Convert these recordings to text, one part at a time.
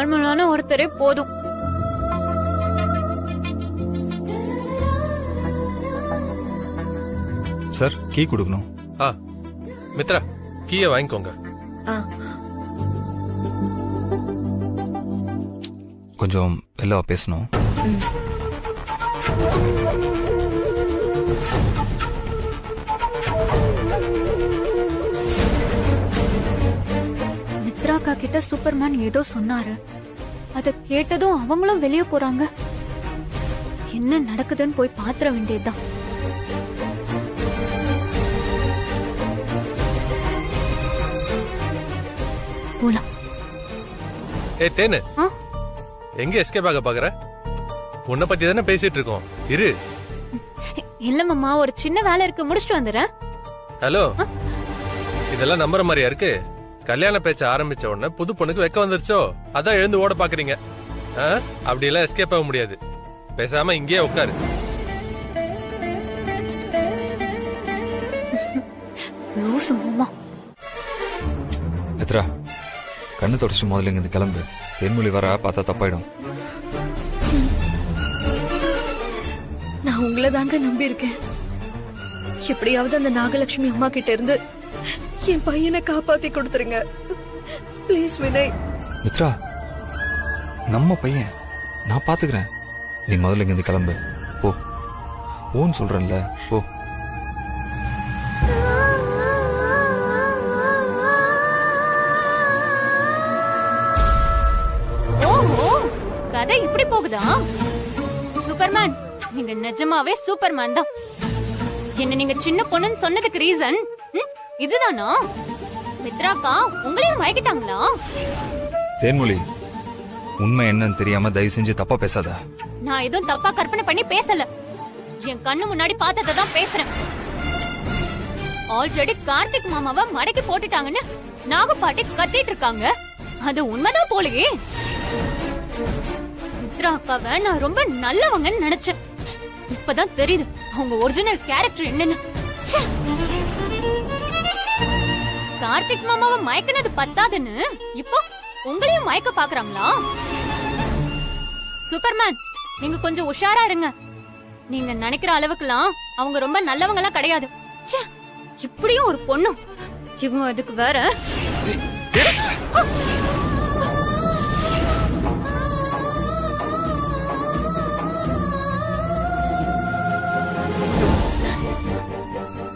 நார்மலான ஒருத்தரே போதும். சார் கீ கொடுக்கணும். மித்ரா கீயை வாங்கிக்கோங்க. கொஞ்சம் எல்லாம் பேசணும். மித்ராக்கா கிட்ட சூப்பர்மேன் ஏதோ சொன்னாரு. அத கேட்டதும் அவங்களும் வெளியே போறாங்க. என்ன நடக்குதுன்னு போய் பாத்திர வேண்டியதுதான். போலாம். தேனு எங்க எஸ்கேப் ஆக பாக்குற? உன்னை பத்தி தானே பேசிட்டு இருக்கோம். இரு. இல்ல மாமா, ஒரு சின்ன வேலை இருக்கு, முடிச்சிட்டு வந்துடுறேன். ஹலோ, இதெல்லாம் நம்புற மாதிரியா இருக்கு? கல்யாண பேச்ச ஆரம்பிச்ச உடனே புது பொண்ணுக்கு வெக்க வந்துருச்சோ, அதான் எழுந்து ஓட பாக்குறீங்க. அப்படி எல்லாம் எஸ்கேப் ஆக முடியாது. பேசாம இங்கேயே உட்காரு. லூசு மாமா. மித்ரா, கண்ணு தொடச்சு முதல்ல இங்க கிளம்பு. தென்மொழி வர பார்த்தா தப்பாயிடும். நான் உங்களை தாங்க நம்பி இருக்கேன். எப்படியாவது அந்த நாகலட்சுமி அம்மா கிட்ட இருந்து என் பையனை காப்பாத்தி கொடுத்துருங்க பிளீஸ் வினய். மித்ரா, நம்ம பையன், நான் பாத்துக்கிறேன். நீ முதல்ல இங்க கிளம்பு. போ போன்னு சொல்றேன்ல, போ. ஓஹோ, கதை இப்படி போகுதா? சூப்பர்மேன், நீங்க நிஜமாவே சூப்பர்மேன் தான். என்ன நீங்க சின்ன பொண்ணுன்னு சொன்னதுக்கு ரீசன் இதுதானா? மித்ராக்கா உங்களையும் மயக்கிட்டாங்களா? தேன்மொழி, உண்மை என்னன்னு தெரியாம தயவு செஞ்சு தப்பா பேசாத. நான் எதுவும் தப்பா கற்பனை பண்ணி பேசல. என் கண்ணு முன்னாடி பார்த்ததை தான் பேசுறேன். ஆல்ரெடி கார்த்திக் மாமாவை மடக்கி போட்டுட்டாங்கன்னு நாகப்பாட்டி கத்திட்டு இருக்காங்க. அது உண்மைதான் போலயே. மித்ரா அக்காவை நான் ரொம்ப நல்லவங்கன்னு நினைச்சேன். இப்பதான் தெரியுது அவங்க ஒரிஜினல் கேரக்டர் என்னன்னு. கார்த்திக் மாமாவை மயக்கினது பத்தாதுன்னு இப்போ உங்களையும் மயக்க பாக்குறாங்களா? சூப்பர்மேன், நீங்க கொஞ்சம் உஷாரா இருங்க. நீங்க நினைக்கிற அளவுக்குலாம் அவங்க ரொம்ப நல்லவங்க எல்லாம் கிடையாது. இப்படியும் ஒரு பொண்ணு, இவங்க அதுக்கு வேற.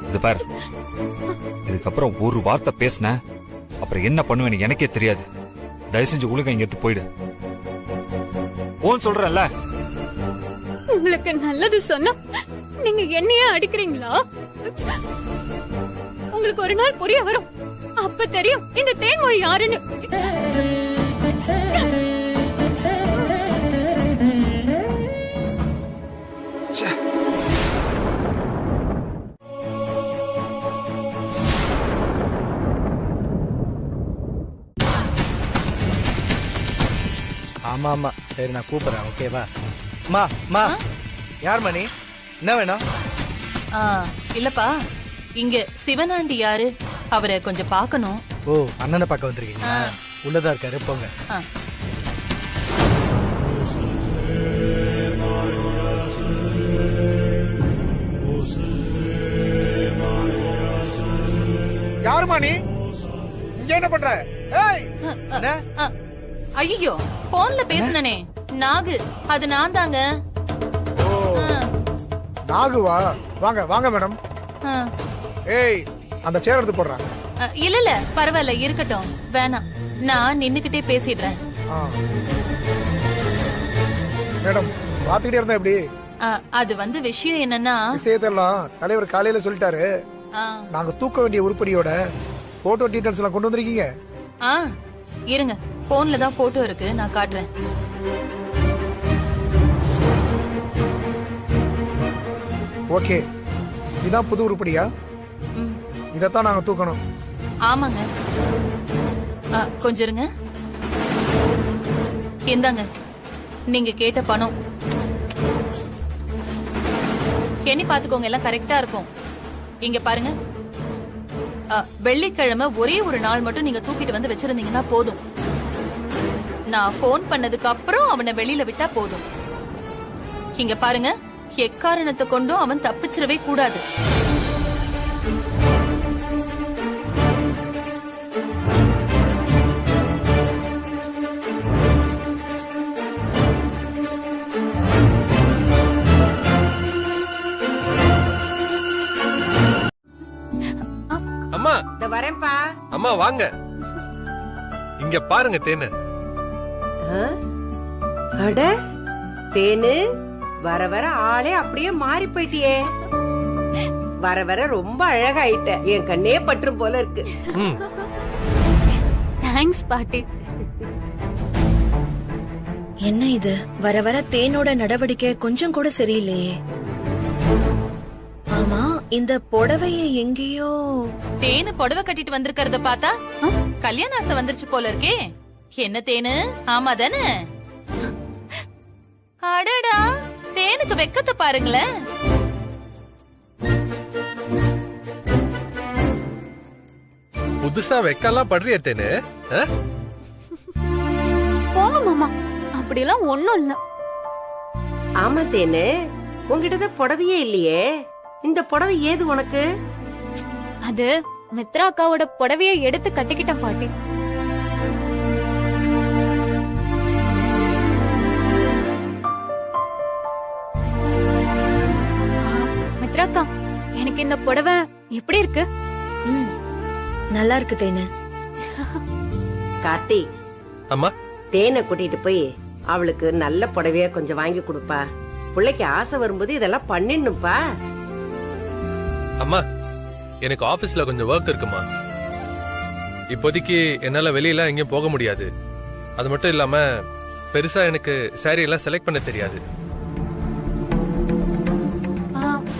இது பாரு, இதுக்கப்புறம் ஒரு வார்த்தை பேசின அப்புறம் என்ன பண்ணுவேன்னு எனக்கே தெரியாது. தயவு செஞ்சு ஒழுங்கா இங்க எடுத்து போயிடு. ஓன் சொல்றேன்ல. உங்களுக்கு நல்லது சொன்னா நீங்க என்னையே அடிக்கிறீங்களா? உங்களுக்கு ஒரு நாள் புரிய வரும். அப்ப தெரியும் இந்த தேன்மொழி யாருன்னு. ஆமா ஆமா, சரி நான் கூப்பிடுறேன். ஓகேவா? மா மா, யார் மணி? என்ன வேணும்? இல்லப்பா, இங்க சிவனாண்டி யாரு? அவரை கொஞ்சம் பார்க்கணும். ஓ, அண்ணனை பார்க்க வந்திருக்கீங்க? உள்ளதா இருக்காரு, போங்க. யாரு மணி? இங்க என்ன பண்ற? ஐயோ, போன்ல பேசுனனே, நாகு. அது நான் தாங்க. நாகுவா? வாங்க வாங்க மேடம். ஏய், அந்த சேர் எடுத்து போடுறேன். இல்ல இல்ல, பரவாயில்ல, இருக்கட்டும். வேணாம், நான் நின்னுக்கிட்டே பேசிடுறேன். மேடம், பாத்துக்கிட்டே இருந்தா எப்படி? அது வந்து விஷயம் என்னன்னா, விஷயத்தெல்லாம் தலைவர் காலையில சொல்லிட்டாரு. நாங்க தூக்க வேண்டிய உருப்படியோட போட்டோ டீடைல்ஸ் எல்லாம் கொண்டு வந்திருக்கீங்க. இருங்க, போன்ல தான் போட்டோ இருக்கு, நான் காட்டுறேன். ஓகே, இதான் புது உருப்படியா? இதத்தான் நாங்க தூக்கணும். ஆமாங்க. கொஞ்சம் இருங்க. இந்தாங்க, நீங்க கேட்ட பணம். எண்ணி பாத்துக்கோங்க, எல்லாம் கரெக்டா இருக்கும். இங்க பாருங்க, வெள்ளிக்கிழமை ஒரே ஒரு நாள் மட்டும் நீங்க தூக்கிட்டு வந்து வச்சிருந்தீங்கன்னா போதும். நான் போன் பண்ணதுக்கு அப்புறம் அவனை வெளியில விட்டா போதும். இங்க பாருங்க, எக்காரணத்தை கொண்டும் அவன் தப்பிச்சிடவே கூடாது. அம்மா இந்த வரேன்பா. அம்மா வாங்க, இங்க பாருங்க தேனு. ஆ? அட தேனு, வர வர ஆளே அப்படியே மாறி போயிட்டியே. வர வர ரொம்ப அழகாயிட்ட. என் கண்ணே பற்றும் போல இருக்கு. ம், தேங்க்ஸ் பாட்டி. என்ன இது, வர வர தேனோட நடவடிக்கை கொஞ்சம் கூட சரியில்லையே. ஆமா, இந்த புடவைய எங்கேயோ தேனு புடவை கட்டிட்டு வந்திருக்கிறத பார்த்தா கல்யாண ஆசை வந்துருச்சு போல இருக்கே. என்ன தேனு, ஆமா தானே? அடடா, தேனுக்கு வெக்கத்தை பாருங்களேன். புதுசா வெக்கலாம் படுறிய தேனு? ஆ? போங்க மாமா, அப்படியெல்லாம் ஒண்ணும் இல்ல. ஆமா தேனு, உங்ககிட்டதான் புடவையே இல்லையே. இந்த புடவை ஏது உனக்கு? அது மித்ரா அக்காவோட புடவைய எடுத்து கட்டிக்கிட்டேன் பாட்டி. மித்ரா அக்கா, எனக்கு இந்த புடவை எப்படி இருக்கு? ம், நல்லா இருக்கு தேனு. கார்த்திக், அம்மா தேனை கூட்டிட்டு போய் அவளுக்கு நல்ல புடவையா கொஞ்சம் வாங்கி கொடுப்பா. பிள்ளைக்கு ஆசை வரும்போது இதெல்லாம் பண்ணிடணும்ப்பா. அம்மா, எனக்கு ஆபீஸ்ல கொஞ்சம் ஒர்க் இருக்குமா. இப்போதைக்கு என்னால வெளியில எங்கேயும் போக முடியாது. அது மட்டும் இல்லாம பெருசா எனக்கு சாரி எல்லாம் செலக்ட் பண்ண தெரியாது.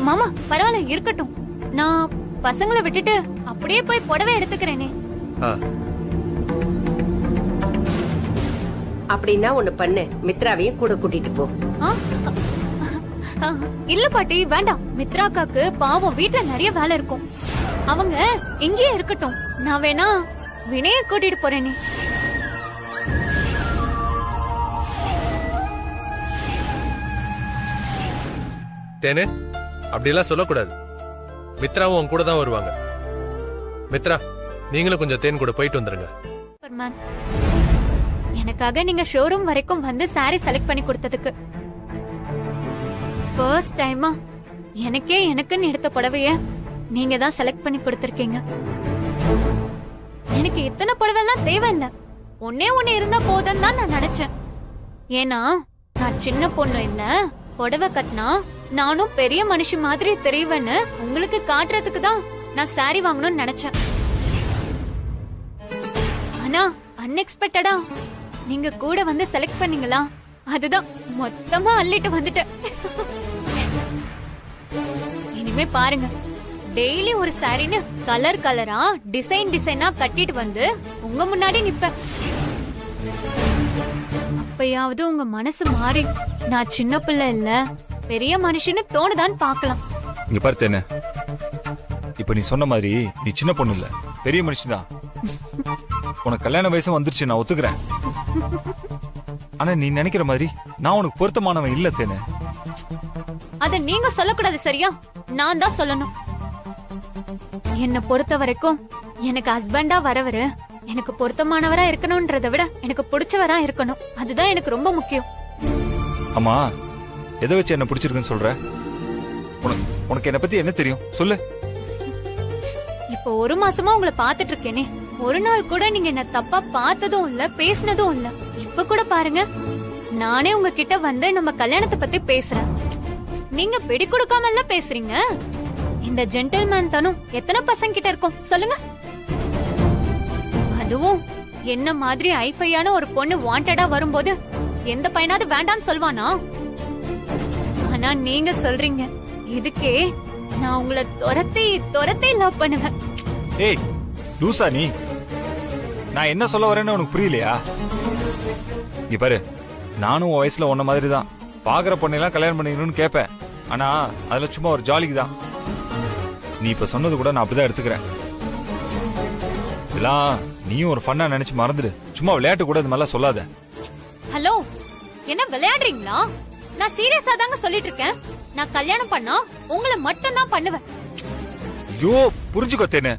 மாமா பரவாயில்ல, இருக்கட்டும். நான் பசங்களை விட்டுட்டு அப்படியே போய் புடவை எடுத்துக்கிறேனே. ஆ, அப்படின்னா ஒண்ணு பண்ணு, மித்ராவையும் கூட கூட்டிட்டு போ. ஆ? இல்ல பாட்டி, வேண்டாம். மித்ரா அக்காக்கு பாவம் வீட்ல நிறைய வேலை இருக்கும். அவங்க இங்கேயே இருக்கட்டும். நான் வேணா வினய கூட்டிட்டு போறேனே. தேனு அப்படியெல்லாம் சொல்லக்கூடாது. மித்ராவும் உன் கூட தான் வருவாங்க. மித்ரா, நீங்களும் கொஞ்சம் தேன் கூட போயிட்டு வந்துருங்க. சூப்பர்மேன், எனக்காக நீங்க ஷோரூம் வரைக்கும் வந்து சாரி செலக்ட் பண்ணி கொடுத்ததுக்கு. ஃபர்ஸ்ட் டைமா எனக்குன்னு எடுத்த புடவைய நீங்க தான் செலக்ட் பண்ணி கொடுத்திருக்கீங்க. எனக்கு இத்தனை புடவை எல்லாம் தேவையில்ல, ஒன்னே ஒண்ணு இருந்தா போதும் தான் நான் நினைச்சேன். ஏன்னா நான் சின்ன பொண்ணு இல்ல, புடவை கட்டினா நானும் பெரிய மனுஷி மாதிரி தெரிவேன்னு உங்களுக்கு காட்டுறதுக்கு தான் நான் சாரி வாங்கணும்னு நினைச்சேன். ஆனா அன்எக்ஸ்பெக்டடா நீங்க கூட வந்து செலக்ட் பண்ணீங்களா, அதுதான் மொத்தமா அள்ளிட்டு வந்துட்டேன். இனிமே பாருங்க, டெய்லி ஒரு சாரின்னு கலர் கலரா டிசைனா கட்டிட்டு வந்து உங்க முன்னாடி நிப்பேன். அப்பயாவது உங்க மனசு மாறி நான் சின்ன பிள்ளை இல்ல பெரிய மனுஷன்னு தோணுதான்னு பாக்கலாம். இங்க பாரு தேனு, இப்ப நீ சொன்ன மாதிரி நீ சின்ன பொண்ணு இல்ல, பெரிய மனுஷன்தான். உனக்கு கல்யாண வயசும் வந்துருச்சு, நான் ஒத்துக்கிறேன். ஆனா நீ நினைக்கிற மாதிரி நான் உனக்கு பொருத்தமானவன் இல்ல தேனு. அத நீங்க சொல்லக்கூடாது சரியா, நான் தான் சொல்லணும். என்ன பொறுத்த வரைக்கும் எனக்கு ஹஸ்பண்டா வரவரு எனக்கு பொருத்தமானவரா இருக்கணும்ன்றதை விட எனக்கு பிடிச்சவரா இருக்கணும். அதுதான் எனக்கு ரொம்ப முக்கியம். அம்மா, எதை வச்சு என்ன பிடிச்சிருக்குன்னு சொல்ற? உனக்கு என்ன பத்தி என்ன தெரியும் சொல்லு. இப்போ ஒரு மாசமா உங்களை பாத்துட்டு இருக்கேனே, ஒரு நாள் கூட நீங்க என்ன தப்பா பார்த்ததும் இல்ல பேசினதும் இல்ல. இப்ப கூட பாருங்க, நானே உங்ககிட்ட வந்து நம்ம கல்யாணத்தை பத்தி பேசுறேன். நீங்க பிடி கொடுக்காம பேசுறீங்க. இந்த ஜென்டில்மேன் தனும் எத்தனை பசங்க கிட்ட இருக்கும் சொல்லுங்க? அதுவும் என்ன மாதிரி ஐஃபையான ஒரு பொண்ணு வாண்டடா வரும்போது எந்த பையனாவது வேண்டான்னு சொல்வானா? ஆனா நீங்க சொல்றீங்க, இதுக்கே நான் உங்களை துரத்தி லவ் பண்ணுவேன். ஏய் லூசா நீ, நான் என்ன சொல்ல வரேன்னு உனக்கு புரியலையா? இங்க பாரு, நானும் உன் வயசுல உன்ன மாதிரி தான் பாக்குற பொண்ணையெல்லாம் கல்யாணம் பண்ணிக்கணும்னு கேட்பேன். ஆனா அதுல சும்மா ஒரு ஜாலிக்கு தான். நீ இப்ப சொன்னது கூட நான் அப்படிதான் எடுத்துக்கிறேன். இதெல்லாம் நீயும் ஒரு ஃபன்னா நினைச்சு மறந்துடு. சும்மா விளையாட்டு கூட இது மாதிரிலாம் சொல்லாத. ஹலோ, என்ன விளையாடுறீங்களா? நான் சீரியஸா தாங்க சொல்லிட்டு இருக்கேன். நான் கல்யாணம் பண்ணா உங்களை மட்டும் தான் பண்ணுவேன். ஐயோ புரிஞ்சுக்கோ தேனு,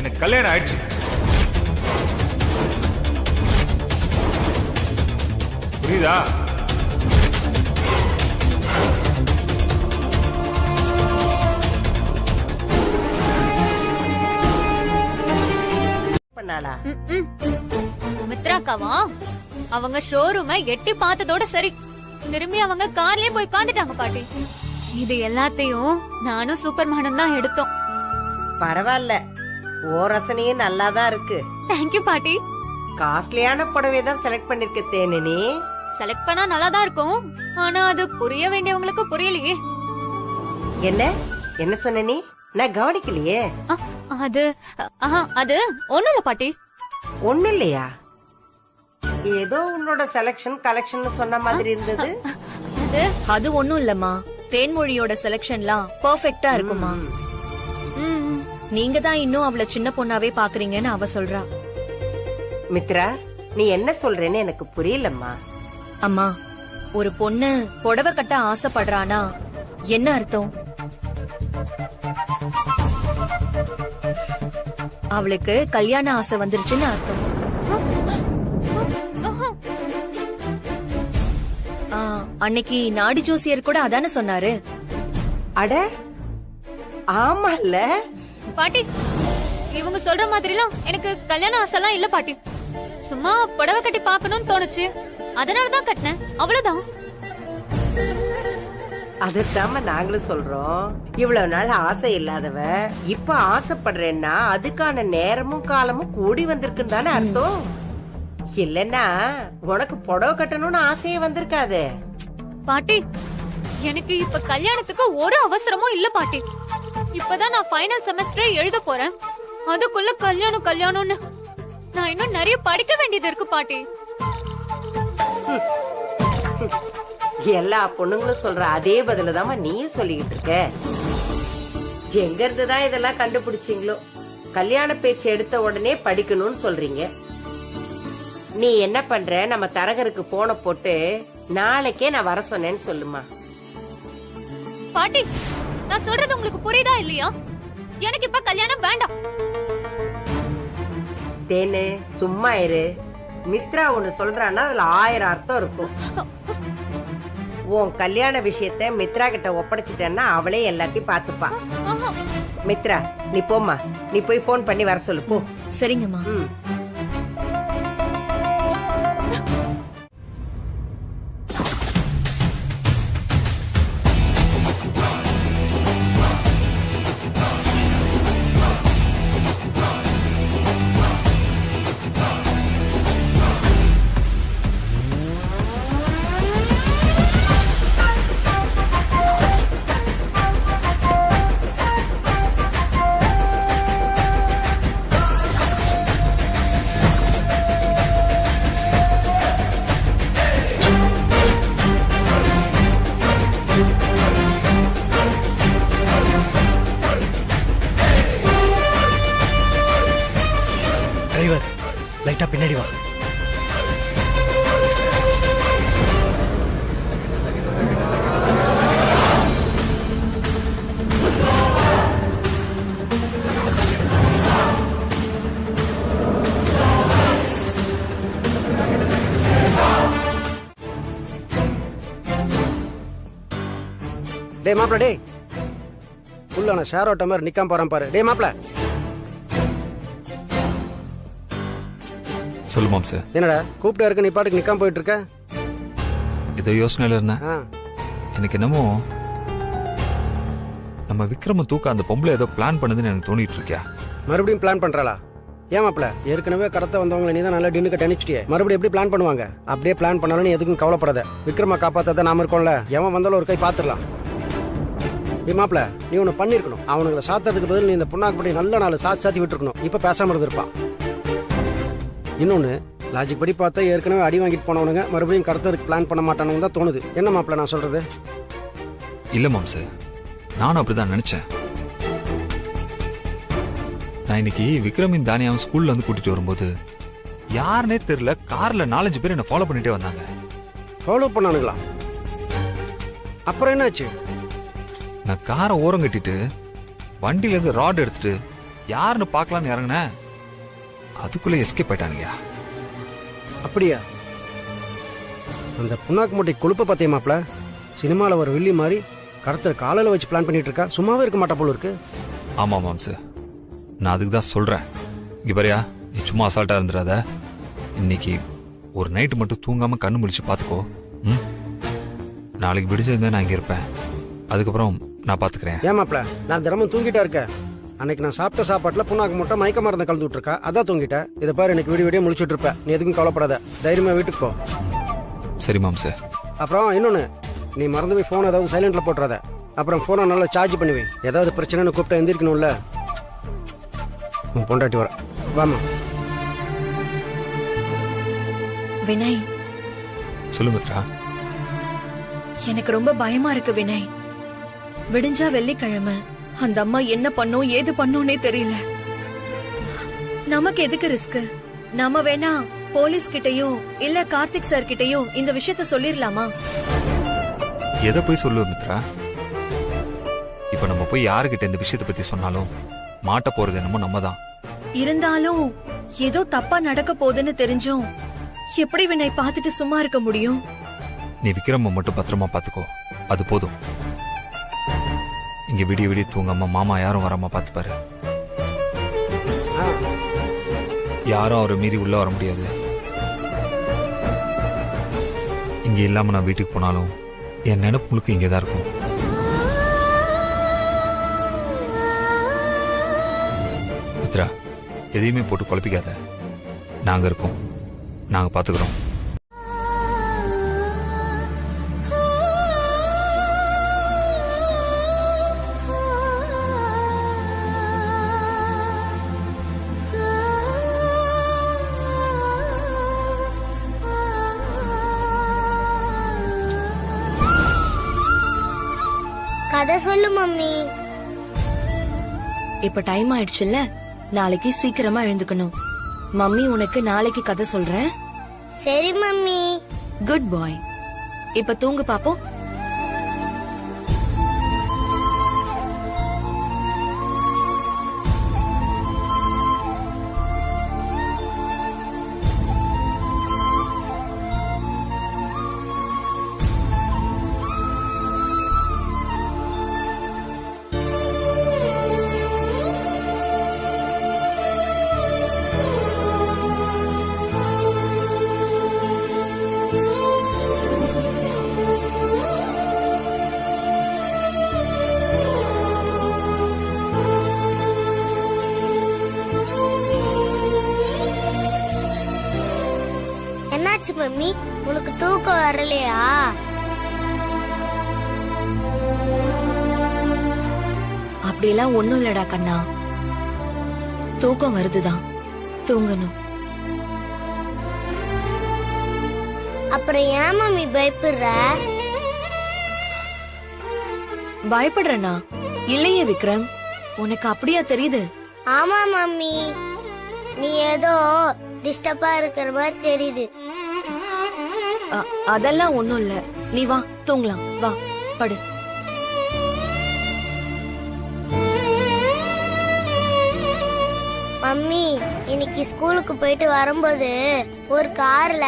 எனக்கு கல்யாணம் ஆயிடுச்சு. புரியுதா? பண்ணாளா? மித்ராக்காவா? அவங்க ஷோரூமை எட்டி பார்த்ததோட சரி, திரும்பி அவங்க கார்லயே போய் உட்காந்துட்டாங்க பாட்டி. இது எல்லாத்தையும் நானும் சூப்பர்மானும் தான் எடுத்தோம். பரவாயில்ல, ஓ ரசனையும் நல்லாதான் இருக்கு. தேங்க்யூ பாட்டி. காஸ்ட்லியான புடவை தான் செலக்ட் பண்ணிருக்க தேனு நீ. செலக்ட் பண்ணா நல்லா தான் இருக்கும், ஆனா அது புரிய வேண்டியவங்களுக்கு புரியலையே. என்ன என்ன சொன்ன நீ? நான் கவனிக்கலையே. அது அது ஒண்ணும் இல்ல பாட்டி. ஒண்ணு இல்லையா? ஏதோ உன்னோட செலக்ஷன் கலெக்ஷன் சொன்ன மாதிரி இருந்தது. அது ஒண்ணும் இல்லம்மா, தேன்மொழியோட செலக்ஷன்லாம் பெர்ஃபெக்ட்டா இருக்குமா. நீங்க தான் இன்னும் அவள சின்ன பொண்ணாவே பாக்குறீங்கன்னு அவ சொல்றா. மித்ரா, நீ என்ன சொல்றேன்னு எனக்கு புரியலம்மா. அம்மா, ஒரு பொண்ணு புடவை கட்ட ஆசைப்படுறானா என்ன அர்த்தம்? அவளுக்கு கல்யாண ஆசை வந்துருச்சுன்னு அர்த்தம். அன்னைக்கு நாடி ஜோசியர் கூட அதானே சொன்னாரு. அட ஆமால பாட்டி, இவங்க சொல்ற மாதிரிலாம் எனக்கு கல்யாண ஆசைலாம் இல்ல பாட்டி. சும்மா புடவை கட்டி பாக்கணும்னு தோணுச்சு, அதனாலதான் கட்டினேன், அவ்வளவுதான். அதுதாம நாங்களும் சொல்றோம். இவ்வளவு நாள் ஆசை இல்லாதவ இப்ப ஆசைப்படுறேன்னா அதுக்கான நேரமும் காலமும் கூடி வந்திருக்குன்னு தானே அர்த்தம். இல்லன்னா உனக்கு புடவை கட்டணும்னு ஆசையே வந்திருக்காது. பாட்டி, எனக்கு இப்ப கல்யாணத்துக்கு ஒரு அவசரமும் இல்ல பாட்டி. இப்பதான் நான் ஃபைனல் செமஸ்டரே எழுத போறேன், அதுக்குள்ள கல்யாணம் கல்யாணம்னு நான் இன்னும் நிறைய படிக்க வேண்டியது இருக்கு பாட்டி. எல்லா பொண்ணுங்களும் சொல்ற அதே பதில தான் நீயும் சொல்லிக்கிட்டு இருக்க. எங்க இருந்துதான் இதெல்லாம் கண்டுபிடிச்சீங்களோ? கல்யாண பேச்சு எடுத்த உடனே படிக்கணும்னு சொல்றீங்க. நீ என்ன பண்ற? நம்ம தரகருக்கு போன போட்டு நாளைக்கே நான் வர சொன்னேன்னு சொல்லுமா. பாட்டி, நான் சொல்றது உங்களுக்கு புரியுதா இல்லையா? எனக்கு இப்ப கல்யாணம் வேண்டாம். தேனு சும்மா இரு. மித்ரா ஒண்ணு சொல்றான்னா அதுல 1000 அர்த்தம் இருக்கும். உன் கல்யாண விஷயத்த மித்ரா கிட்ட ஒப்படைச்சிட்டேன்னா அவளே எல்லாத்தையும் பாத்துப்பா. மித்ரா நீ போம்மா, நீ போய் போன் பண்ணி வர சொல்லு போ. சரிங்கம்மா. டிரைவர் லைட்டா பின்னாடி வா. டே மாப்ள, டே புல்லான ஷேர் ஓட்ட மாதிரி நிக்காம போறான் பாரு. டே மாப்ள. சொல்லு மாம்சு. என்னடா கூப்பிட்டா இருக்க, நீ பாட்டுக்கு நிக்காம போயிட்டு இருக்க? இதோ யோசனையில இருந்தேன். எனக்கு என்னமோ நம்ம விக்ரம தூக்க அந்த பொம்பளை ஏதோ பிளான் பண்ணுதுன்னு எனக்கு தோணிட்டு இருக்கியா? மறுபடியும் பிளான் பண்றாளா? ஏன் மாப்ள, ஏற்கனவே கரெக்டா வந்தவங்களை நீ தான் நல்லா டின்னு கட்ட அனுப்பிச்சிட்டியே. மறுபடியும் எப்படி பிளான் பண்ணுவாங்க? அப்படியே பிளான் பண்ணாலும் நீ எதுக்கும் கவலைப்படாத. விக்ரமா காப்பாத்தாத நாம இருக்கோம்ல, எவன் வந்தாலும் ஒரு கை பாத்துடலாம். நீ மாப்ள, நீ ஒண்ணு பண்ணிருக்கணும். அவனுங்களை சாத்ததுக்கு பதில் நீ இந்த புண்ணாக்குப்படி நல்ல நாள் சாத்தி விட்டுருக்கணும். இப்ப பேசாம இருந்திருப்பான். இன்னொன்னு லாஜிக் படி பார்த்தா ஏற்கனவே அடி வாங்கிட்டு போனவனுங்க மறுபடியும் கடத்தலுக்கு பிளான் பண்ண மாட்டானுங்க தான் தோணுது. என்ன மாப்ள நான் சொல்றது? இல்ல மாம்சு, நானும் அப்படிதான் நினைச்சேன். நான் இன்னைக்கு விக்ரமின் தானியாவும் ஸ்கூல்ல வந்து கூட்டிட்டு வரும்போது யாருனே தெரியல, கார்ல 4-5 பேர் என்ன ஃபாலோ பண்ணிட்டே வந்தாங்க. ஃபாலோ பண்ணானுங்களா? அப்புறம் என்னாச்சு? நான் காரை ஓரம் கட்டிட்டு வண்டியில இருந்து ராட் எடுத்துட்டு யாருன்னு பார்க்கலான்னு இறங்கினேன். அதுக்குள்ள எஸ்கேப் ஆயிட்டானுங்கயா. அப்படியா? அந்த புண்ணாக்கு மூட்டை கொழுப்ப பார்த்தியா மாப்ள? சினிமால ஒரு வில்லி மாதிரி கடத்தல் காலையில வச்சு பிளான் பண்ணிட்டு இருக்கா. சும்மாவே இருக்க மாட்டா போல இருக்கு. ஆமா மாம்சு, நான் அதுக்கு தான் சொல்றேன். இங்க பாரியா, நீ சும்மா அசால்ட்டா இருந்துடாத. இன்னைக்கு ஒரு நைட்டு மட்டும் தூங்காம கண்ணு முடிச்சு பாத்துக்கோ. நாளைக்கு விடிஞ்சதுமே நான் இங்க இருப்பேன். அதுக்கப்புறம் நான் பாத்துக்கிறேன். ஏன் மாப்ள, நான் தினமும் தூங்கிட்டா இருக்கேன். அன்னைக்கு நான் சாப்பிட்ட சாப்பாட்டுல புண்ணாக்கு மூட்டை மயக்க மருந்து கலந்து விட்டுருக்கா. அதான் தூங்கிட்டேன். இதை பாரு, எனக்கு விடிய முடிச்சுட்டு இருப்பேன். நீ எதுக்கும் கவலைப்படாத, தைரியமா வீட்டுக்கு போ. சரி மாம்சு. அப்புறம் இன்னொன்னு, நீ மறந்து போய் போன் ஏதாவது சைலண்ட்ல போட்டுறாத. அப்புறம் போனை நல்லா சார்ஜ் பண்ணுவேன். ஏதாவது பிரச்சனைன்னு கூப்பிட்டா எந்திரிக்கணும்ல. உன் பொண்டாட்டி வர. வாமா. வினய், சொல்லு மித்ரா. எனக்கு ரொம்ப பயமா இருக்கு வினய். விடிஞ்சா வெள்ளிக்கிழமை அந்த அம்மா என்ன பண்ணும் ஏது பண்ணும்னே தெரியல. நமக்கு எதுக்கு ரிஸ்க்? நாம வேணா போலீஸ் கிட்டயும் இல்ல கார்த்திக் சார் கிட்டயும் இந்த விஷயத்த சொல்லிரலாமா? எதை போய் சொல்லுவ மித்ரா? இப்ப நம்ம போய் யாருகிட்ட இந்த விஷயத்தை பத்தி சொன்னாலும் மாட்ட போறது என்னமோ நம்ம தான். இருந்தாலும் ஏதோ தப்பா நடக்க போகுதுன்னு தெரிஞ்சும் எப்படி வினய் பார்த்துட்டு சும்மா இருக்க முடியும்? நீ விக்ரம மட்டும் பத்திரமா பாத்துக்கோ, அது போதும். இங்க விடிய விடிய தூங்காம மாமா யாரும் வராம பாத்துப்பாரு. யாரும் அவரை மீறி உள்ள வர முடியாது. இங்க இல்லாம நான் வீட்டுக்கு போனாலும் என் நினைப்பு முழுக்க இங்கதான் இருக்கும். மித்ரா, எதையுமே போட்டு குழப்பிக்காத. நாங்க இருக்கோம், நாங்க பாத்துக்கிறோம். கதை சொல்லு மம்மி. இப்ப டைம் ஆயிடுச்சுல்ல, நாளைக்கு சீக்கிரமா எழுந்துக்கணும். மம்மி உனக்கு நாளைக்கு கதை சொல்றேன். சரி மம்மி. குட் பாய். இப்ப தூங்கு பாப்போம். என்னாச்சு மம்மி, உனக்கு தூக்கம் வரலையா? அப்படியெல்லாம் ஒண்ணும் இல்லடா கண்ணா, தூக்கம் வருதுதான், தூங்கணும். அப்புறம் ஏன் மம்மி பயப்படுற? பயப்படுறனா? இல்லையே விக்ரம், உனக்கு அப்படியா தெரியுது? ஆமா மம்மி, நீ ஏதோ டிஸ்டர்பா இருக்கிற மாதிரி தெரியுது. அதெல்லாம் ஒண்ணும் இல்ல, நீ வா தூங்கலாம், வா படு. மம்மி, இன்னைக்கு ஸ்கூலுக்கு போயிட்டு வரும்போது ஒரு கார்ல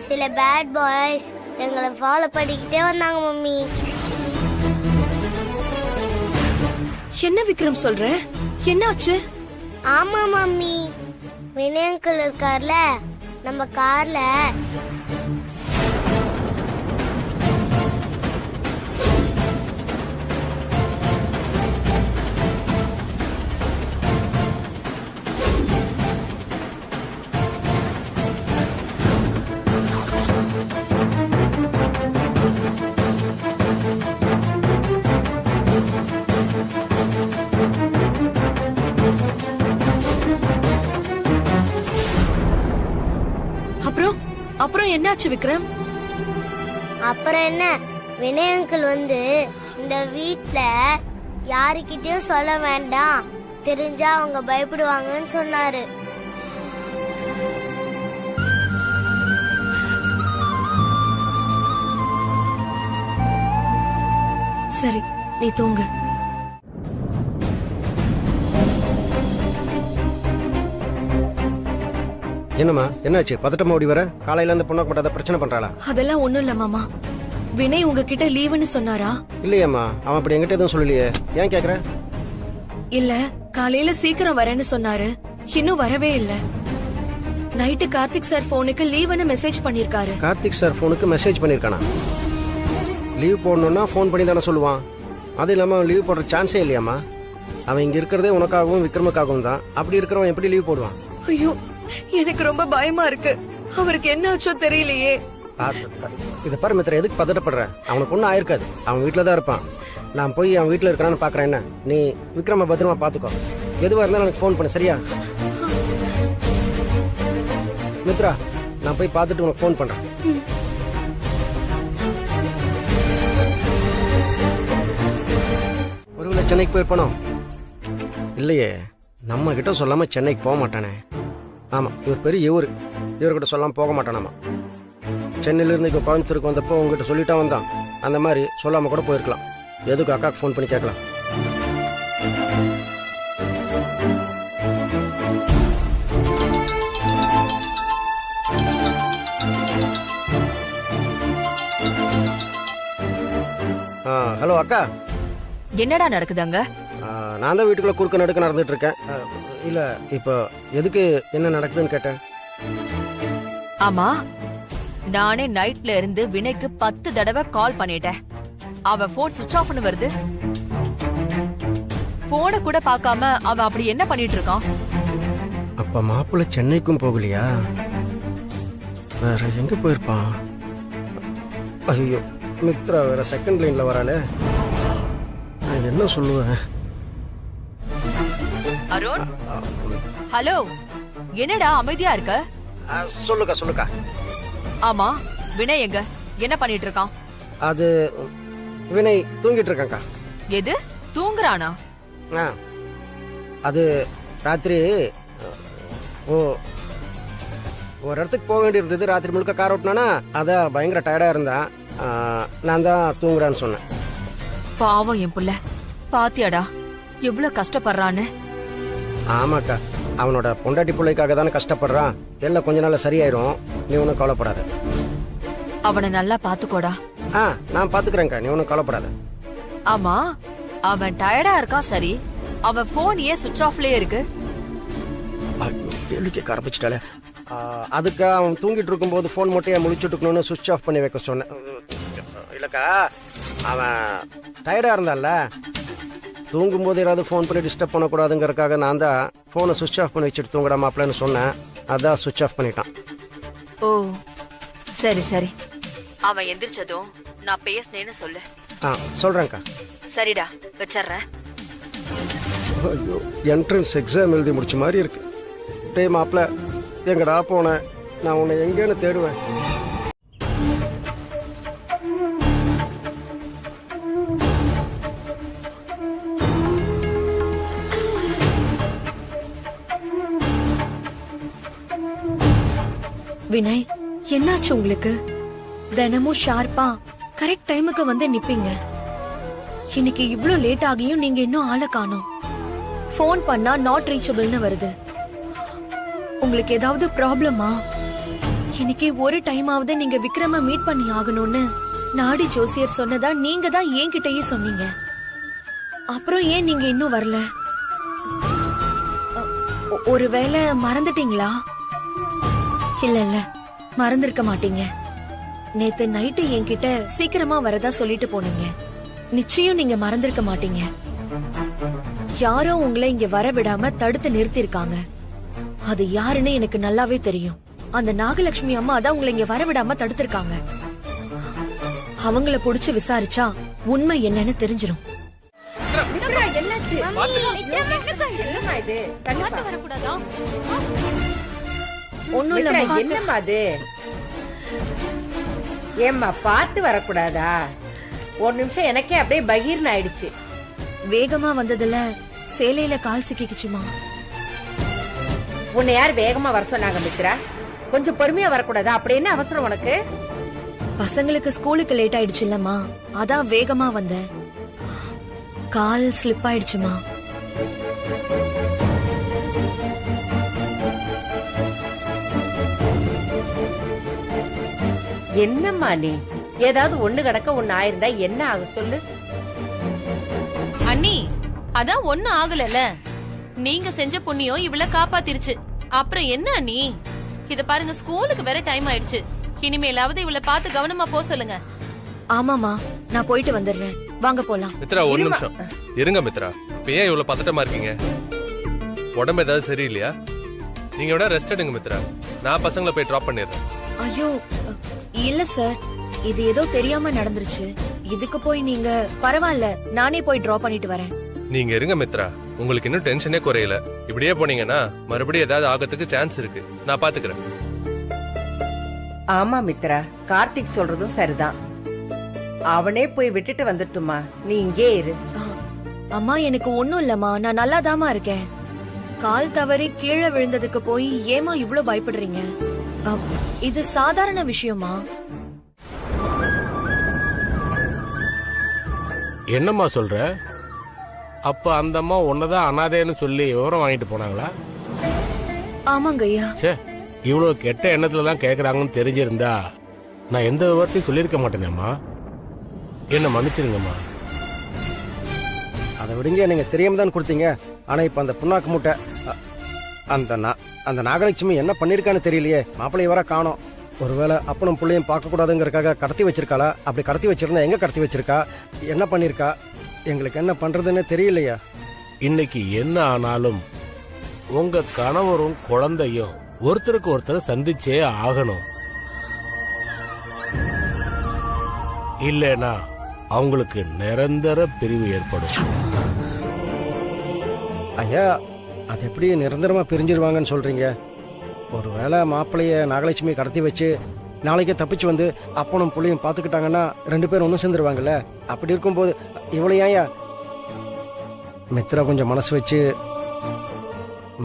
சில பேட் பாய்ஸ் எங்களை ஃபாலோ பண்ணிக்கிட்டே வந்தாங்க மம்மி. என்ன விக்ரம் சொல்ற? என்னாச்சு? ஆமா மம்மி, வினய் அங்கிள் இருக்கார்ல, நம்ம கார்ல அப்புறம் என்னாச்சு விக்ரம்? அப்புறம் என்ன, வினய் அங்கிள் வந்து இந்த வீட்ல யாருக்கிட்டயும் சொல்ல வேண்டாம், தெரிஞ்சா அவங்க பயப்படுவாங்கன்னு சொன்னாரு. சரி நீ தூங்கு. என்னம்மா என்னாச்சு? பதட்டமா ஓடி வர? காலையில அந்த பொண்ணாக்கு மட்டும் பிரச்சனை பண்றாளா? அதெல்லாம் ஒண்ணும் இல்ல மாமா. வினய் உங்ககிட்ட லீவுன்னு சொன்னாரா? இல்லையம்மா, அவன் அப்படி என்கிட்ட எதுவும் சொல்லலையே. ஏன் கேக்குற? இல்ல, காலையில சீக்கிரம் வரேன்னு சொன்னாரு, இன்னும் வரவே இல்ல. நைட்டு கார்த்திக் சார் போனுக்கு லீவுன்னு மெசேஜ் பண்ணிருக்காரு. கார்த்திக் சார் போனுக்கு மெசேஜ் பண்ணிருக்கானா? லீவ் போடணும்னா போன் பண்ணி தானே சொல்லுவான். அது இல்லாம அவன் லீவ் போடுற சான்ஸே இல்லையாம்மா. அவன் இங்க இருக்கிறதே உனக்காகவும் விக்ரமுக்காகவும் தான். அப்படி இருக்கிறவன் எப்படி லீவ் போடுவான்? ஐயோ, எனக்கு ரொம்ப பயமா இருக்கு. அவருக்கு என்ன ஆச்சோ தெரியலையே. இத பாரு மித்ரா, எதுக்கு பதட்டப்படுற? அவனுக்கு ஒன்னும் ஆயிருக்காது. அவன் வீட்டுல தான் இருப்பான். நான் போய் அவன் வீட்டுல இருக்கிறான்னு பாக்குறேன். என்ன, நீ விக்ரம பத்திரமா பாத்துக்கோ. எதுவா இருந்தாலும் எனக்கு போன் பண்ணு, சரியா? மித்ரா, நான் போய் பார்த்துட்டு உனக்கு போன் பண்றேன். ஒருவேளை சென்னைக்கு போயிருப்பானோ? இல்லையே, நம்ம கிட்ட சொல்லாம சென்னைக்கு போக மாட்டானே. ஆமா, இவர் பெரிய இவர்கிட்ட சொல்லாம போக மாட்டானாமா. சென்னையில இருந்து இங்க கோயம்புத்தூருக்கு வந்தப்போ உங்ககிட்ட சொல்லிட்டா வந்தான். அந்த மாதிரி சொல்லாம கூட போயிருக்கலாம். எதுக்கு அக்காக்கு போன் பண்ணி கேட்கலாம். ஹலோ அக்கா. என்னடா நடக்குதாங்க? நான் தான் வீட்டுக்குள்ள குறுக்க நடுக்க நடந்துட்டு இருக்கேன். இல்ல, இப்போ எதுக்கு என்ன நடக்குதுன்னு கேட்டேன். ஆமா, நானே நைட்ல இருந்து வினைக்கு 10 தடவை கால் பண்ணிட்டேன். அவன் போன் சுவிட்ச் ஆஃப்னு வருது. போனை கூட பார்க்காம அவன் அப்படி என்ன பண்ணிட்டு இருக்கான்? அப்ப மாப்பிள்ள சென்னைக்கும் போகலையா? வேற எங்க போயிருப்பான்? ஐயோ, மித்ரா வேற செகண்ட் லைன்ல வராளே. நான் என்ன சொல்லுவேன்? அருண், ஹலோ, என்னடா அமைதியா இருக்க? சொல்லுக்கா. ஆமா, வினய் எங்க? என்ன பண்ணிட்டு இருக்கான்? அது வினய் தூங்கிட்டு இருக்கான்க்கா. எது, தூங்குறானா? அது ராத்திரி ஒரு இடத்துக்கு போக வேண்டி இருந்தது. ராத்திரி முழுக்க கார் ஓட்டினானா, அதான் பயங்கர டயர்டா இருந்தான். நான் தான் தூங்குறான்னு சொன்னேன். பாவம் என் புள்ள, பாத்தியாடா எவ்வளவு கஷ்டப்படுறான்னு. ஆமாக்கா, அவனோட பொண்டாட்டி பிள்ளைக்காக தானே கஷ்டப்படுறான். எல்லாம் கொஞ்ச நாள்ல சரியாயிரும். நீ ஒன்னும் கவலைப்படாத. அவனை நல்லா பாத்துக்கோடா. நான் பாத்துக்கிறேன்க்கா, நீ ஒன்னும் கவலைப்படாத. ஆமா, அவன் டயர்டா இருக்கான் சரி, அவன் போன் ஏன் சுவிட்ச் ஆஃப்லயே இருக்கு? கேள்வி கேட்க ஆரம்பிச்சிட்டாலே. அதுக்கு அவன் தூங்கிட்டு இருக்கும் போது போன் மட்டும் முழிச்சுட்டு இருக்கணும்னு சுவிட்ச் ஆஃப் பண்ணி வைக்க சொன்னேன். இல்லக்கா, அவன் டயர்டா இருந்தான்ல, தூங்கும் போது ஏதாவது போன் பண்ணி டிஸ்டர்ப் பண்ணக்கூடாதுங்கிறதுக்காக நான் தான் போனை சுவிட்ச் ஆஃப் பண்ணி வச்சுட்டு தூங்கடா மாப்பிள்ளன்னு சொன்னேன். அதான் சுவிட்ச் ஆஃப் பண்ணிட்டான். ஓ சரி சரி, அவன் எந்திரிச்சதும் நான் பேசினேன்னு சொல்லு. சொல்றேன்க்கா. சரிடா, வச்சிடுறேன். ஐயோ, என்ட்ரன்ஸ் எக்ஸாம் எழுதி முடிச்ச மாதிரி இருக்கு. டே மாப்பிள்ள, எங்கடா போனேன்? நான் உன்னை எங்கேன்னு தேடுவேன். வினய், என்னாச்சு உங்களுக்கு? தினமும் ஷார்ப்பா கரெக்ட் டைமுக்கு வந்து நிப்பீங்க. இன்னைக்கு இவ்ளோ லேட் ஆகியும் நீங்க இன்னும் ஆளை காணோம். போன் பண்ணா நாட் ரீச்சபிள்னு வருது. உங்களுக்கு ஏதாவது ப்ராப்ளமா? இன்னைக்கு ஒரு டைமாவது நீங்க விக்ரம மீட் பண்ணி ஆகணும்னு நாடி ஜோசியர் சொன்னதா நீங்க தான் என்கிட்டயே சொன்னீங்க. அப்புறம் ஏன் நீங்க இன்னும் வரல? ஒருவேளை மறந்துட்டீங்களா? இல்ல இல்ல, மறந்திருக்க மாட்டீங்க. நேத்து நைட்டு என்கிட்ட சீக்கிரமா வரதா சொல்லிட்டு போனீங்க. நிச்சயம் நீங்க மறந்திருக்க மாட்டீங்க. யாரோ உங்களை இங்க வர விடாம தடுத்து நிறுத்திருக்காங்க. அது யாருன்னு எனக்கு நல்லாவே தெரியும். அந்த நாகலட்சுமி அம்மா தான் உங்களை இங்க வர விடாம தடுத்திருக்காங்க. அவங்கள புடிச்சு விசாரிச்சா உண்மை என்னன்னு தெரிஞ்சிடும். ஒண்ணும் இல்ல, என்னம்மா அது? ஏம்மா பார்த்து வரக்கூடாதா? ஒரு நிமிஷம் எனக்கே அப்படியே பகீர்னு ஆயிடுச்சு. வேகமா வந்ததுல சேலையில கால் சிக்கிக்குச்சுமா. உன்னை யார் வேகமா வர சொன்னாங்க மித்ரா? கொஞ்சம் பொறுமையா வரக்கூடாதா? அப்படி என்ன அவசரம் உனக்கு? பசங்களுக்கு ஸ்கூலுக்கு லேட் ஆயிடுச்சு இல்லம்மா, அதான் வேகமா வந்தேன். கால் ஸ்லிப் ஆயிடுச்சுமா. என்னம்மா நீ ஏதாவது ஒண்ணு கிடக்க ஒண்ணு ஆயிருந்தா என்ன ஆகும் சொல்லு. அண்ணி அதான் ஒண்ணும் ஆகலல. நீங்க செஞ்ச புண்ணியம் இவள காப்பாத்திருச்சு. அப்புறம் என்ன அண்ணி? இத பாருங்க, ஸ்கூலுக்கு வேற டைம் ஆயிடுச்சு. இனிமேலாவது இவள பார்த்து கவனமா போ சொல்லுங்க. ஆமாமா, நான் போயிட்டு வந்துடுறேன். வாங்க போலாம். மித்ரா ஒரு நிமிஷம் இருங்க மித்ரா. இப்ப ஏன் இவ்வளவு பதட்டமா இருக்கீங்க? உடம்பு ஏதாவது சரியில்லையா? நீங்க விட ரெஸ்ட் எடுங்க மித்ரா. நான் பசங்களை போய் டிராப் பண்ணிடுறேன். ஐயோ இல்ல சார், இது ஏதோ தெரியாம நடந்துருச்சு. இதுக்கு போய் நீங்க பரவாயில்ல, நானே போய் டிராப் பண்ணிட்டு வரேன். நீங்க இருங்க மித்ரா, உங்களுக்கு இன்னும் டென்ஷனே குறையல. இப்படியே போனீங்கன்னா மறுபடியும் ஏதாவது ஆகத்துக்கு சான்ஸ் இருக்கு. நான் பாத்துக்கிறேன். ஆமா மித்ரா, கார்த்திக் சொல்றதும் சரிதான். அவனே போய் விட்டுட்டு வந்துட்டுமா, நீ இங்கே இரு. அம்மா எனக்கு ஒண்ணும் இல்லம்மா, நான் நல்லாதாமா இருக்கேன். கால் தவறி கீழே விழுந்ததுக்கு போய் ஏமா இவ்ளோ பயப்படுறீங்க? இது சாதாரண விஷயமா? என்னம்மா சொல்ற? அப்ப அந்த அம்மா உன்னதான் அனாதைன்னு சொல்லி விவரம் வாங்கிட்டு போனாங்களா? ஆமாங்க ஐயா. சே, இவ்வளவு கெட்ட எண்ணத்துல தான் கேக்குறாங்கன்னு தெரிஞ்சிருந்தா நான் எந்த விவரத்தையும் சொல்லியிருக்க மாட்டேனேம்மா. என்ன மன்னிச்சிருங்கம்மா. அதை விடுங்க, நீங்க தெரியாம தான் கொடுத்தீங்க. ஆனா இப்ப அந்த புண்ணாக்கு மூட்டை அந்த நாகலட்சுமி என்ன பண்ணிருக்கான்னு தெரியலையே. மாப்பிள்ளை வர காணோம். ஒருவேளை அப்பனும் பிள்ளையும் பார்க்க கூடாதுங்கிறதுக்காக கடத்தி வச்சிருக்காளா? அப்படி கடத்தி வச்சிருந்தா எங்க கடத்தி வச்சிருக்கா? என்ன பண்ணிருக்கா? எங்களுக்கு என்ன பண்றதுன்னு தெரியலையா. இன்னைக்கு என்ன ஆனாலும் உங்க கணவரும் குழந்தையும் ஒருத்தருக்கு ஒருத்தர் சந்திச்சே ஆகணும். இல்லைனா அவங்களுக்கு நிரந்தர பிரிவு ஏற்படும். ஐயா, அது எப்படி நிரந்தரமா பிரிஞ்சிருவாங்கன்னு சொல்றீங்க? ஒருவேளை மாப்பிள்ளைய நாகலட்சுமி கடத்தி வச்சு நாளைக்கே தப்பிச்சு வந்து அப்பனும் புள்ளையும் பாத்துக்கிட்டாங்கன்னா 2 பேரும் ஒன்னும் சேர்ந்துருவாங்கல்ல. அப்படி இருக்கும்போது இவ்வளவு ஏயா? மித்ரா கொஞ்சம் மனசு வச்சு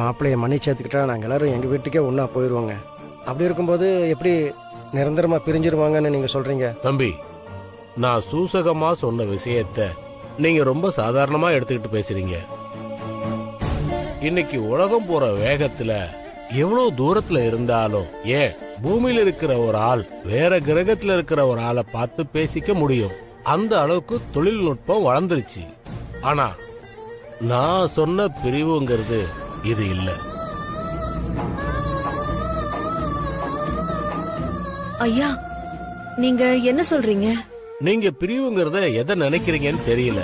மாப்பிள்ளைய மன்னிச்சு ஏத்துக்கிட்டா நாங்க எல்லாரும் எங்க வீட்டுக்கே ஒன்னா போயிருவோங்க. அப்படி இருக்கும்போது எப்படி நிரந்தரமா பிரிஞ்சிருவாங்கன்னு நீங்க சொல்றீங்க? தம்பி, நான் சூசகமா சொன்ன விஷயத்த நீங்க ரொம்ப சாதாரணமா எடுத்துக்கிட்டு பேசுறீங்க. இன்னைக்கு உலகம் போற வேகத்துல எவ்வளவு தூரத்துல இருந்தாலும் ஏன் பூமியில இருக்கிற ஒரு ஆள் வேற கிரகத்துல இருக்கிற ஒரு ஆளை பார்த்து பேசிக்க முடியும். அந்த அளவுக்கு தொழில்நுட்பம் வளர்ந்துருச்சு. ஆனா நான் சொன்ன பிரிவுங்கிறது இது இல்ல. ஐயா, நீங்க என்ன சொல்றீங்க? நீங்க பிரிவுங்கிறத எதை நினைக்கிறீங்கன்னு தெரியல.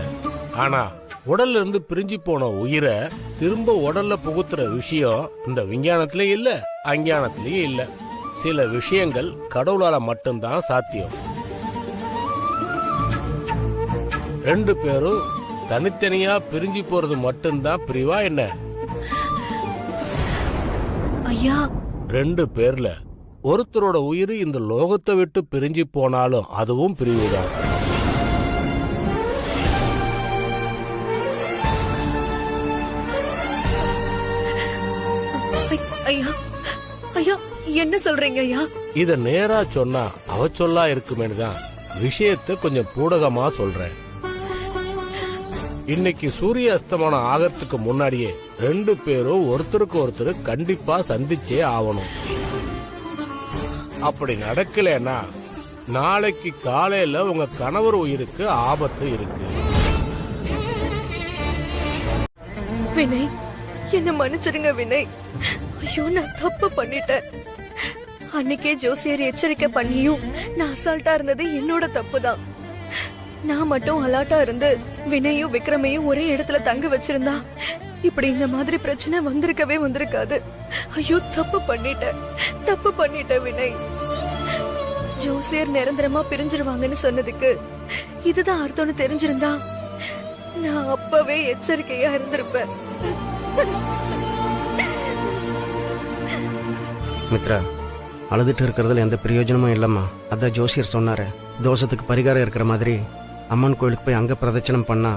ஆனா உடல்ல இருந்து பிரிஞ்சு போன உயிரை திரும்ப உடல்ல புகுத்துற விஷயம் இந்த விஞ்ஞானத்திலயும் இல்ல, அஞ்ஞானத்திலயும் இல்ல. சில விஷயங்கள் கடவுளால மட்டும்தான் சாத்தியம். 2 பேரும் தனித்தனியா பிரிஞ்சு போறது மட்டும்தான் பிரிவா என்ன? ஐயா, 2 பேர்ல ஒருத்தரோட உயிர் இந்த லோகத்தை விட்டு பிரிஞ்சு போனாலும் அதுவும் பிரிவுதான். ஐயா, ஐயா, என்ன சொல்றீங்க ஐயா? இத நேரா சொன்னா அவச்சொல்லா இருக்குமேனு தான் விஷயத்தை கொஞ்சம் பூடகமா சொல்றேன். இன்னைக்கு சூரிய அஸ்தமனம் ஆகிறதுக்கு முன்னாடியே 2 பேரும் ஒருத்தருக்கு ஒருத்தர் கண்டிப்பா சந்திச்சே ஆகணும். அப்படி நடக்கலன்னா நாளைக்கு காலையில உங்க கணவர் உயிருக்கு ஆபத்து இருக்கு. வினய், என்ன மன்னிச்சிருங்க வினய். ஐயோ, நான் தப்பு பண்ணிட்டேன். அன்னைக்கே ஜோசியர் எச்சரிக்கை பண்ணியும் நான் அசால்ட்டா இருந்தது என்னோட தப்பு தான். நான் மட்டும் அலாட்டா இருந்து வினயும் விக்ரமையும் ஒரே இடத்துல தங்க வச்சிருந்தா இப்படி இந்த மாதிரி பிரச்சனை வந்திருக்காது. ஐயோ, தப்பு பண்ணிட்டேன் வினய். ஜோசியர் நிரந்தரமா பிரிஞ்சிருவாங்கன்னு சொன்னதுக்கு இதுதான் அர்த்தம்னு தெரிஞ்சிருந்தா நான் அப்பவே எச்சரிக்கையா இருந்திருப்பேன். மித்ரா, அழுதுட்டு இருக்கிறதுல எந்த பிரயோஜனமும் இல்லம்மா. அதான் ஜோசியர் சொன்னாரு, தோஷத்துக்கு பரிகாரம் இருக்கிற மாதிரி அம்மன் கோயிலுக்கு போய் அங்க பிரதட்சணம் பண்ணா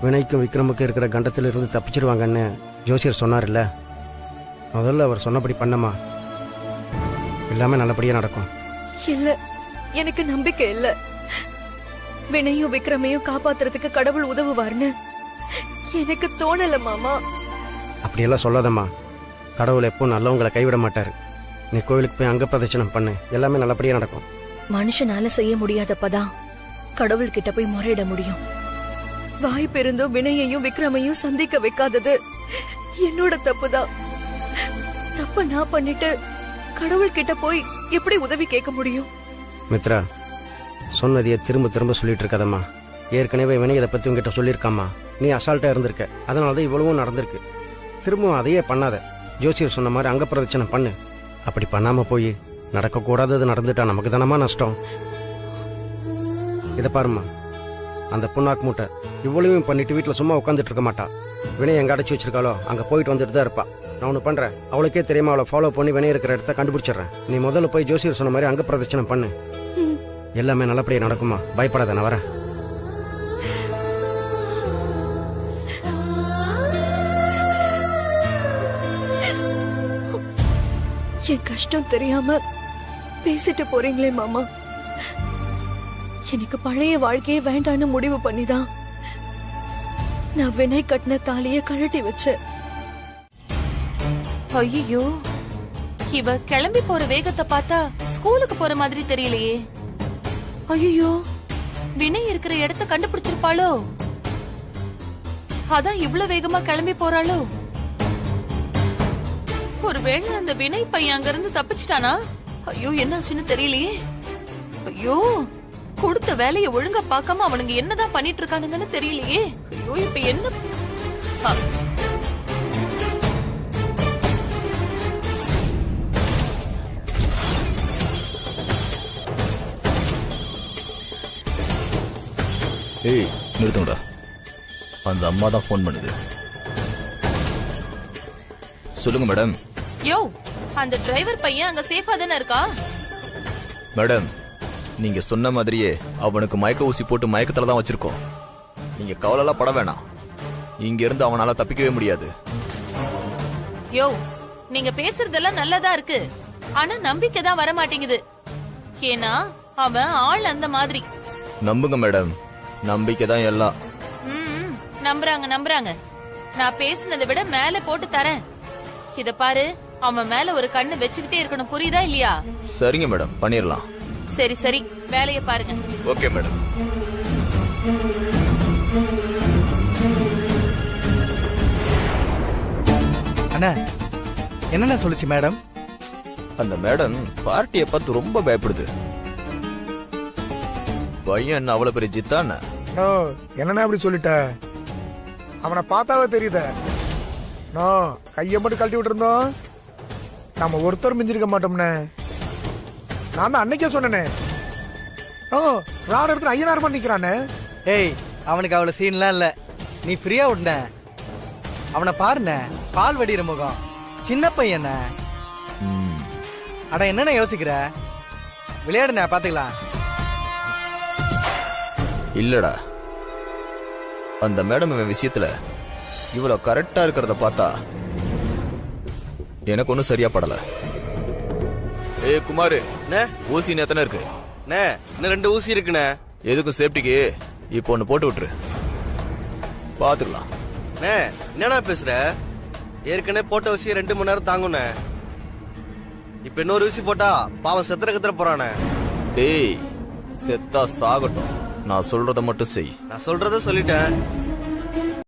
வினைக்கும் விக்ரமுக்கும் இருக்கிற கண்டத்துல இருந்து தப்பிச்சிருவாங்கன்னு ஜோசியர் சொன்னார்ல. முதல்ல அவர் சொன்னபடி பண்ணமா, எல்லாமே நல்லபடியா நடக்கும். இல்ல, எனக்கு நம்பிக்கை இல்ல. வினையும் விக்ரமையும் காப்பாத்துறதுக்கு கடவுள் உதவுவார்னு எனக்கு தோணல மாமா. அப்படியெல்லாம் சொல்லாதம்மா. கடவுள் எப்போ நல்லவங்களை கைவிட மாட்டாரு. நீ கோவிலுக்கு போய் அங்க பிரதட்சணம் பண்ணு, எல்லாமே நல்லபடியா நடக்கும். மனுஷனால செய்ய முடியாதப்பதான் கடவுள் கிட்ட போய் முறையிட முடியும். வாய்ப்பு இருந்தும் வினயையும் விக்ரமையும் சந்திக்க வைக்காதது என்னோட தப்புதான். தப்ப நான் பண்ணிட்டு கடவுள் கிட்ட போய் எப்படி உதவி கேட்க முடியும்? மித்ரா, சொன்னதையே திரும்ப திரும்ப சொல்லிட்டு இருக்காதம்மா. ஏற்கனவே வினய் இதை பத்தி உங்ககிட்ட சொல்லியிருக்காம்மா. நீ அசால்ட்டா இருந்திருக்க, அதனாலதான் இவ்வளவும் நடந்திருக்கு. திரும்பவும் அதையே பண்ணாத. ஜோசியர் சொன்ன மாதிரி அங்க பிரதட்சணம் பண்ணு. அப்படி பண்ணாம போய் நடக்க கூடாதது நடந்துட்டா நமக்கு தானமா நஷ்டம். இதை பாருமா, அந்த புண்ணாக்கு மூட்டை இவ்வளவும் பண்ணிட்டு வீட்டுல சும்மா உட்காந்துட்டு இருக்க மாட்டா. வினய் எங்க அடைச்சி வச்சிருக்காளோ அங்க போயிட்டு வந்துட்டு தான் இருப்பா. நான் ஒண்ணு பண்றேன், அவளுக்கே தெரியாம அவளை ஃபாலோ பண்ணி வினய் இருக்கிற இடத்த கண்டுபிடிச்சிடுறேன். நீ முதல்ல போய் ஜோசியர் சொன்ன மாதிரி அங்க பிரதட்சணம் பண்ணு. எல்லாமே நல்லபடியா நடக்குமா, பயப்படாத. நான் வரேன். என் கஷ்டம் தெரியாம பேசிட்டு போறீங்களே மாமா. எனக்கு பழைய வாழ்க்கையே வேண்டான்னு முடிவு பண்ணிதான் நான் வினய் கட்டின தாலிய கழட்டி வச்சேன். ஐயோ, இவ கிளம்பி போற வேகத்தை பார்த்தா ஸ்கூலுக்கு போற மாதிரி தெரியலையே. ஐயோ, வினய் இருக்கிற இடத்த கண்டுபிடிச்சிருப்பாளோ? அதான் இவ்வளவு வேகமா கிளம்பி போறாளோ? ஒருவேளை அந்த வினய் பையன் அங்க இருந்து தப்பிச்சிட்டானா? ஐயோ, என்னாச்சுன்னு தெரியலையே. ஐயோ, கொடுத்த வேலையை ஒழுங்கா பார்க்காம அவனுங்க என்னதான் பண்ணிட்டு இருக்கானுங்கன்னு தெரியலையே. ஐயோ, இப்ப என்ன? ஏய், நிறுத்துங்கடா. அந்த அம்மா தான் போன் பண்ணுது. சொல்லுங்க மேடம். யோ, அந்த டிரைவர் பையன் அங்க சேஃபா தானே இருக்கா? மேடம், நீங்க சொன்ன மாதிரியே அவனுக்கு மயக்க ஊசி போட்டு மயக்கத்துல தான் வச்சிருக்கோம். நீங்க கவலைலாம் பட வேணாம். இங்க இருந்து அவனால தப்பிக்கவே முடியாது. யோ, நீங்க பேசுறதெல்லாம் நல்லதா இருக்கு, ஆனா நம்பிக்கை தான் வர மாட்டேங்குது. ஏன்னா அவன் ஆள் அந்த மாதிரி. நம்புங்க மேடம், நம்பிக்கை தான் எல்லாம். நம்புறாங்க. நான் பேசுனதை விட மேல போட்டு தரேன். இத பாரு, அவன் மேல ஒரு கண்ணு வச்சுக்கிட்டே இருக்கணும், புரியுதா இல்லையா? சரிங்க மேடம், பண்ணிரலாம். சரி, வேலைய பாருங்க. Okay madam. அண்ணா, என்னென்ன சொல்லுச்சு மேடம்? அந்த மேடம் பார்ட்டியை பார்த்து ரொம்ப பயப்படுது. பையன் என்ன அவ்வளவு பெரிய ஜித்தான? என்னன்னா அப்படி சொல்லிட்ட? அவனை பார்த்தாவே தெரியுத. கைய மட்டும் கழட்டி விட்டு இருந்தோம், நம்ம ஒருத்தர் மிஞ்சிருக்க மாட்டோம்னே. நான் தான் அன்னைக்கே சொன்னேனே. ராட இடத்துல ஐயனார் மாதிரி நிக்கிறானே. ஏய், அவனுக்கு அவ்வளவு சீன்லாம் இல்ல, நீ ஃப்ரீயா விடுன. அவனை பாருண்ண, பால் வடிகிற முகம், சின்ன பையன். அட என்னென்ன யோசிக்கிற? விளையாடுன, பாத்துக்கலாம். இல்லடா, அந்த மேடம் இவன் விஷயத்துல இவ்வளவு கரெக்டா இருக்கிறத பார்த்தா எனக்கு ஒன்னும் சரியா படல. ஏய் குமாரு, ஊசி எத்தனை இருக்கு? இன்னும் 2 ஊசி இருக்குண்ணே. எதுக்கும் சேஃப்டிக்கு இப்போ ஒன்னு போட்டு விட்டுரு, பாத்துக்கலாம். என்னண்ணா பேசுற? ஏற்கனவே போட்ட ஊசி 2 மணி நேரம் தாங்குண்ணே. இப்ப இன்னொரு ஊசி போட்டா பாவம் செத்துற போறானே. டேய், செத்தா சாகட்டும், நான் சொல்றத மட்டும் செய். நான் சொல்றத சொல்லிட்டேன்.